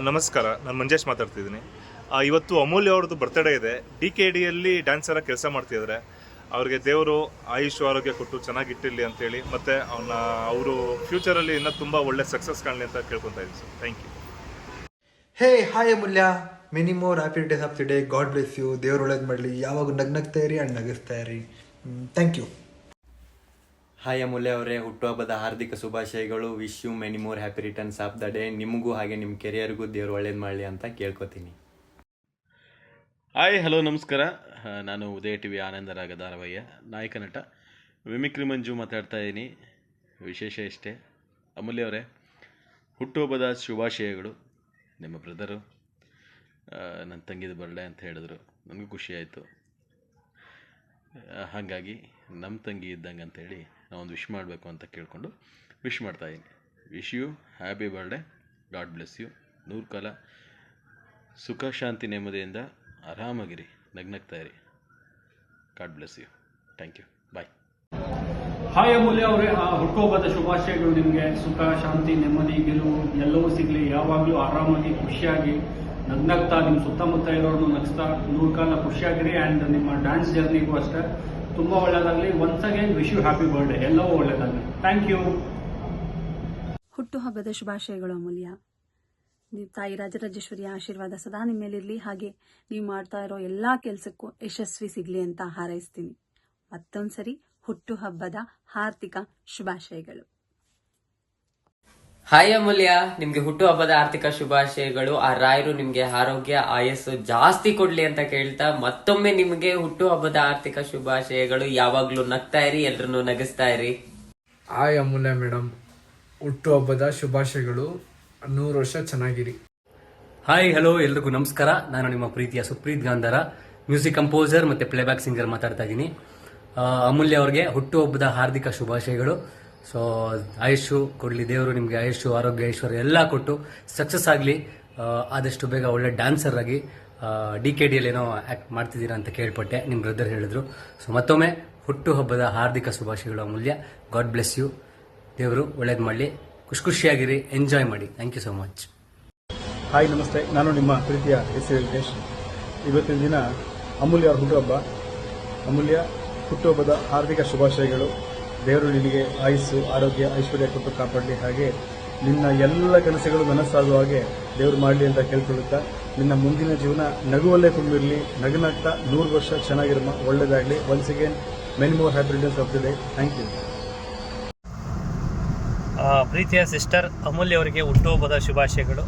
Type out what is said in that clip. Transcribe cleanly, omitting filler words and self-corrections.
ನಮಸ್ಕಾರ, ನಾನು ಮಂಜೇಶ್ ಮಾತಾಡ್ತಿದ್ದೀನಿ. ಇವತ್ತು ಅಮೂಲ್ಯ ಅವ್ರದ್ದು ಬರ್ತ್ಡೇ ಇದೆ. DKDಯಲ್ಲಿ ಡ್ಯಾನ್ಸರ ಕೆಲಸ ಮಾಡ್ತಿದ್ದಾರೆ. ಅವ್ರಿಗೆ ದೇವರು ಆಯುಷ್ ಆರೋಗ್ಯ ಕೊಟ್ಟು ಚೆನ್ನಾಗಿಟ್ಟಿರಲಿ ಅಂತೇಳಿ, ಮತ್ತು ಅವರು ಫ್ಯೂಚರಲ್ಲಿ ಇನ್ನೂ ತುಂಬ ಒಳ್ಳೆ ಸಕ್ಸಸ್ ಕಾಣಲಿ ಅಂತ ಕೇಳ್ಕೊತಾ ಇದ್ದೀನಿ sir. Thank you. Hey hi Amulya, many more happy days of the day. God bless you. ದೇವ್ರು ಒಳ್ಳೇದು ಮಾಡಲಿ. ಯಾವಾಗ ನಗ್ನಗ್ತಾ ಇರಿ ಆ್ಯಂಡ್ ನಗಿಸ್ತಾ ಇರಿ. Thank you. ಹಾಯ್ ಅಮೂಲ್ಯ ಅವರೇ, ಹುಟ್ಟುಹಬ್ಬದ ಹಾರ್ದಿಕ ಶುಭಾಶಯಗಳು. Wish you many more happy returns of the day. ನಿಮಗೂ ಹಾಗೆ ನಿಮ್ಮ ಕೆರಿಯರ್ಗೂ ದೇವ್ರು ಒಳ್ಳೇದು ಮಾಡಲಿ ಅಂತ ಕೇಳ್ಕೊತೀನಿ. ಹಾಯ್ ಹಲೋ ನಮಸ್ಕಾರ. ನಾನು ಉದಯ ಟಿ ವಿ ಆನಂದರಾಗ ಧಾರಾವಾಹಿಯ ನಾಯಕ ನಟ ಮಿಮಿಕ್ರಿ ಮಂಜು ಮಾತಾಡ್ತಾ ಇದ್ದೀನಿ. ವಿಶೇಷ ಇಷ್ಟೇ, ಅಮೂಲ್ಯ ಅವರೇ ಹುಟ್ಟುಹಬ್ಬದ ಶುಭಾಶಯಗಳು. ನಿಮ್ಮ ಬ್ರದರು ನನ್ನ ತಂಗಿದ ಬರ್ಡೇ ಅಂತ ಹೇಳಿದ್ರು, ನನಗೂ ಖುಷಿಯಾಯಿತು. ಹಾಗಾಗಿ ನಮ್ಮ ತಂಗಿ ಇದ್ದಂಗೆ ಅಂತೇಳಿ ನಾವೊಂದು ವಿಶ್ ಮಾಡಬೇಕು ಅಂತ ಕೇಳಿಕೊಂಡು ವಿಶ್ ಮಾಡ್ತಾಯಿದ್ದೀನಿ. Wish you happy birthday. God bless you. 100 ಕಾಲ ಸುಖ ಶಾಂತಿ ನೆಮ್ಮದಿಯಿಂದ ಆರಾಮಾಗಿರಿ, ನಗ್ನಗ್ತಾ ಇರಿ. God bless you. Thank you. Bye. Hi Amulya ಅವರೇ, ಹುಟ್ಟುಹಬ್ಬದ ಶುಭಾಶಯಗಳು. ನಿಮಗೆ ಸುಖ ಶಾಂತಿ ನೆಮ್ಮದಿ ಗೆಲುವು ಎಲ್ಲವೂ ಸಿಗಲಿ. ಯಾವಾಗಲೂ ಆರಾಮಾಗಿ ಖುಷಿಯಾಗಿ ನಗ್ನಗ್ತಾ ನಿಮ್ಮ ಸುತ್ತಮುತ್ತ ಇರೋರನ್ನು ನಗಿಸ್ತಾ 100 ಕಾಲ ಖುಷಿಯಾಗಿರಿ. ಆ್ಯಂಡ್ ನಿಮ್ಮ ಡ್ಯಾನ್ಸ್ ಜರ್ನಿಗೂ ಅಷ್ಟೇ ತುಂಬ ಒಳ್ಳೆಯದಾಗಲಿ. Once again wish you happy birthday. ಎಲ್ಲವೂ ಒಳ್ಳೆಯದಾಗಲಿ. Thank you. ಹುಟ್ಟುಹಬ್ಬದ ಶುಭಾಶಯಗಳು ಅಮೂಲ್ಯ. ನೀವು ತಾಯಿ ರಾಜರಾಜೇಶ್ವರಿಯ ಆಶೀರ್ವಾದ ಸದಾ ನಿಮ್ಮ ಮೇಲಿರಲಿ. ಹಾಗೆ ನೀವು ಮಾಡ್ತಾ ಇರೋ ಎಲ್ಲ ಕೆಲಸಕ್ಕೂ ಯಶಸ್ವಿ ಸಿಗಲಿ ಅಂತ ಹಾರೈಸ್ತೀನಿ. ಮತ್ತೊಂದ್ಸರಿ ಹುಟ್ಟುಹಬ್ಬದ ಹಾರ್ದಿಕ ಶುಭಾಶಯಗಳು. ಹಾಯ್ ಅಮೂಲ್ಯ, ನಿಮ್ಗೆ ಹುಟ್ಟುಹಬ್ಬದ ಆರ್ಥಿಕ ಶುಭಾಶಯಗಳು. ಆ ರಾಯರು ನಿಮ್ಗೆ ಆರೋಗ್ಯ ಆಯಸ್ಸು ಜಾಸ್ತಿ ಕೊಡ್ಲಿ ಅಂತ ಕೇಳ್ತಾ ಮತ್ತೊಮ್ಮೆ ನಿಮ್ಗೆ ಹುಟ್ಟುಹಬ್ಬದ ಆರ್ಥಿಕ ಶುಭಾಶಯಗಳು. ಯಾವಾಗ್ಲೂ ನಗ್ತಾ ಇರಿ, ಎಲ್ರನ್ನೂ ನಗಿಸ್ತಾ ಇರಿ. ಹಾಯ್ ಅಮೂಲ್ಯ ಮೇಡಮ್, ಹುಟ್ಟುಹಬ್ಬದ ಶುಭಾಶಯಗಳು. 100 ವರ್ಷ ಚೆನ್ನಾಗಿರಿ. ಹಾಯ್ ಹಲೋ ಎಲ್ರಿಗೂ ನಮಸ್ಕಾರ. ನಾನು ನಿಮ್ಮ ಪ್ರೀತಿಯ ಸುಪ್ರೀತ್ ಗಾಂಧಾರ, ಮ್ಯೂಸಿಕ್ ಕಂಪೋಸರ್ ಮತ್ತು ಪ್ಲೇಬ್ಯಾಕ್ ಸಿಂಗರ್ ಮಾತಾಡ್ತಾ ಇದ್ದೀನಿ. ಅಮೂಲ್ಯ ಅವ್ರಿಗೆ ಹುಟ್ಟುಹಬ್ಬದ ಹಾರ್ದಿಕ ಶುಭಾಶಯಗಳು. ಸೊ ಆಯುಷು ಕೊಡಲಿ ದೇವರು, ನಿಮಗೆ ಆಯುಷು ಆರೋಗ್ಯ ಐಶ್ವರ್ಯ ಎಲ್ಲ ಕೊಟ್ಟು ಸಕ್ಸಸ್ ಆಗಲಿ. ಆದಷ್ಟು ಬೇಗ ಒಳ್ಳೆ ಡ್ಯಾನ್ಸರ್ ಆಗಿ DKDಯಲ್ಲಿ ಏನೋ ಆ್ಯಕ್ಟ್ ಮಾಡ್ತಿದ್ದೀರಾ ಅಂತ ಕೇಳ್ಪಟ್ಟೆ, ನಿಮ್ಮ ಬ್ರದರ್ ಹೇಳಿದ್ರು. ಸೊ ಮತ್ತೊಮ್ಮೆ ಹುಟ್ಟುಹಬ್ಬದ ಹಾರ್ದಿಕ ಶುಭಾಶಯಗಳು ಅಮೂಲ್ಯ. God bless you. ದೇವರು ಒಳ್ಳೇದು ಮಾಡಲಿ. ಖುಷಿಯಾಗಿರಿ, ಎಂಜಾಯ್ ಮಾಡಿ. Thank you so much. Hi ನಮಸ್ತೆ, ನಾನು ನಿಮ್ಮ ಪ್ರೀತಿಯ ಎಸ್ ವೆಂಕಟೇಶ್. ಇವತ್ತಿನ ದಿನ ಅಮೂಲ್ಯ ಅವರ ಹುಟ್ಟುಹಬ್ಬ. ಅಮೂಲ್ಯ, ಹುಟ್ಟುಹಬ್ಬದ ಹಾರ್ದಿಕ ಶುಭಾಶಯಗಳು. ದೇವರು ನಿನಗೆ ಆಯುಸ್ಸು ಆರೋಗ್ಯ ಐಶ್ವರ್ಯ ಕೊಟ್ಟು ಕಾಪಾಡಲಿ. ಹಾಗೆ ನಿನ್ನ ಎಲ್ಲ ಕನಸುಗಳು ನನಸಾಗುವ ಹಾಗೆ ದೇವರು ಮಾಡಲಿ ಅಂತ ಕೇಳ್ಕೊಳ್ಳುತ್ತಾ, ನಿನ್ನ ಮುಂದಿನ ಜೀವನ ನಗುವಲ್ಲೇ ತುಂಬಿರಲಿ. ನಗುನಗ್ತಾ 100 ವರ್ಷ ಚೆನ್ನಾಗಿರಮ್ಮ, ಒಳ್ಳೆಯದಾಗಲಿ. Once again many more happy returns of the day. Thank you. ಪ್ರೀತಿಯ ಸಿಸ್ಟರ್ ಅಮೂಲ್ಯ ಅವರಿಗೆ ಹುಟ್ಟುಹಬ್ಬದ ಶುಭಾಶಯಗಳು.